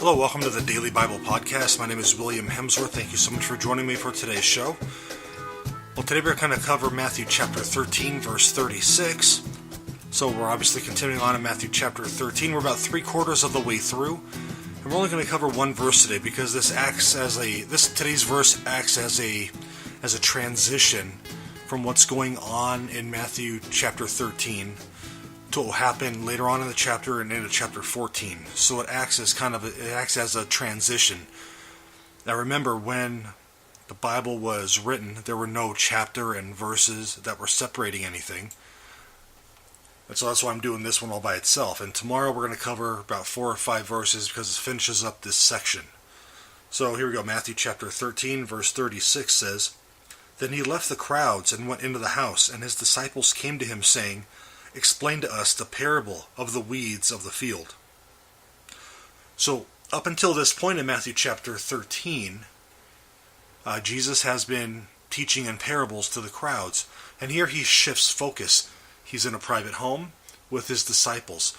Hello, welcome to the Daily Bible Podcast. My name is William Hemsworth. Thank you so much for joining me for today's show. Well, today we're going to cover Matthew chapter 13, verse 36. So we're obviously continuing on in Matthew chapter 13. We're about 3/4 of the way through. And we're only going to cover one verse today because today's verse acts as a transition from what's going on in Matthew chapter 13 to what will happen later on in the chapter and into chapter 14. So it acts as a transition. Now remember, when the Bible was written, there were no chapter and verses that were separating anything. And so that's why I'm doing this one all by itself. And tomorrow we're going to cover about 4 or 5 verses because it finishes up this section. So here we go. Matthew chapter 13, verse 36 says, "Then he left the crowds and went into the house, and his disciples came to him, saying, 'Explain to us the parable of the weeds of the field.'" So up until this point in Matthew chapter 13, Jesus has been teaching in parables to the crowds. And here he shifts focus. He's in a private home with his disciples.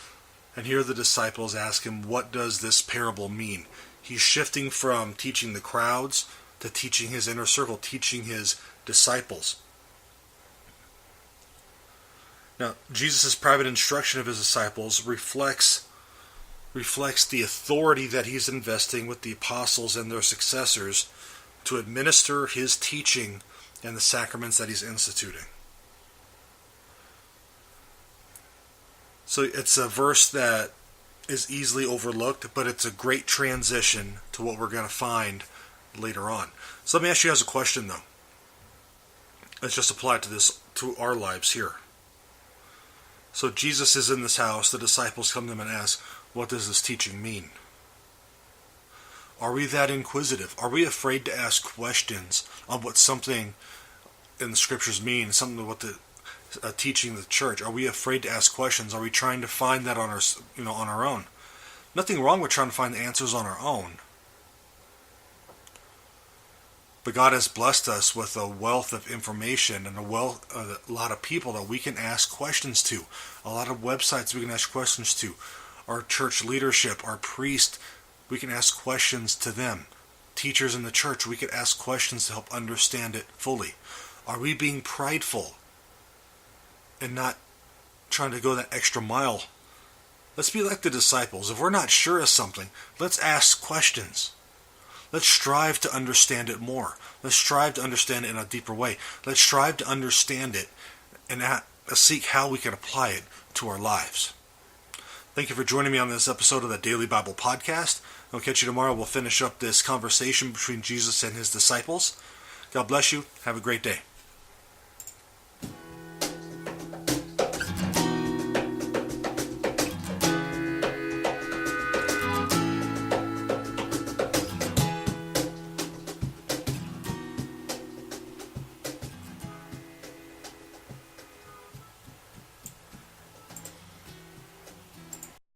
And here the disciples ask him, what does this parable mean? He's shifting from teaching the crowds to teaching his inner circle, teaching his disciples. Now, Jesus' private instruction of his disciples reflects the authority that he's investing with the apostles and their successors to administer his teaching and the sacraments that he's instituting. So it's a verse that is easily overlooked, but it's a great transition to what we're going to find later on. So let me ask you guys a question, though. Let's just apply it to our lives here. So Jesus is in this house. The disciples come to him and ask, what does this teaching mean? Are we that inquisitive? Are we afraid to ask questions on what something in the scriptures means, something what the teaching of the church? Are we afraid to ask questions? Are we trying to find that on our own? Nothing wrong with trying to find the answers on our own. But God has blessed us with a wealth of information and a lot of people that we can ask questions to. A lot of websites we can ask questions to. Our church leadership, our priest, we can ask questions to them. Teachers in the church, we could ask questions to help understand it fully. Are we being prideful and not trying to go that extra mile? Let's be like the disciples. If we're not sure of something, let's ask questions. Let's strive to understand it more. Let's strive to understand it in a deeper way. Let's strive to understand it and seek how we can apply it to our lives. Thank you for joining me on this episode of the Daily Bible Podcast. I'll catch you tomorrow. We'll finish up this conversation between Jesus and his disciples. God bless you. Have a great day.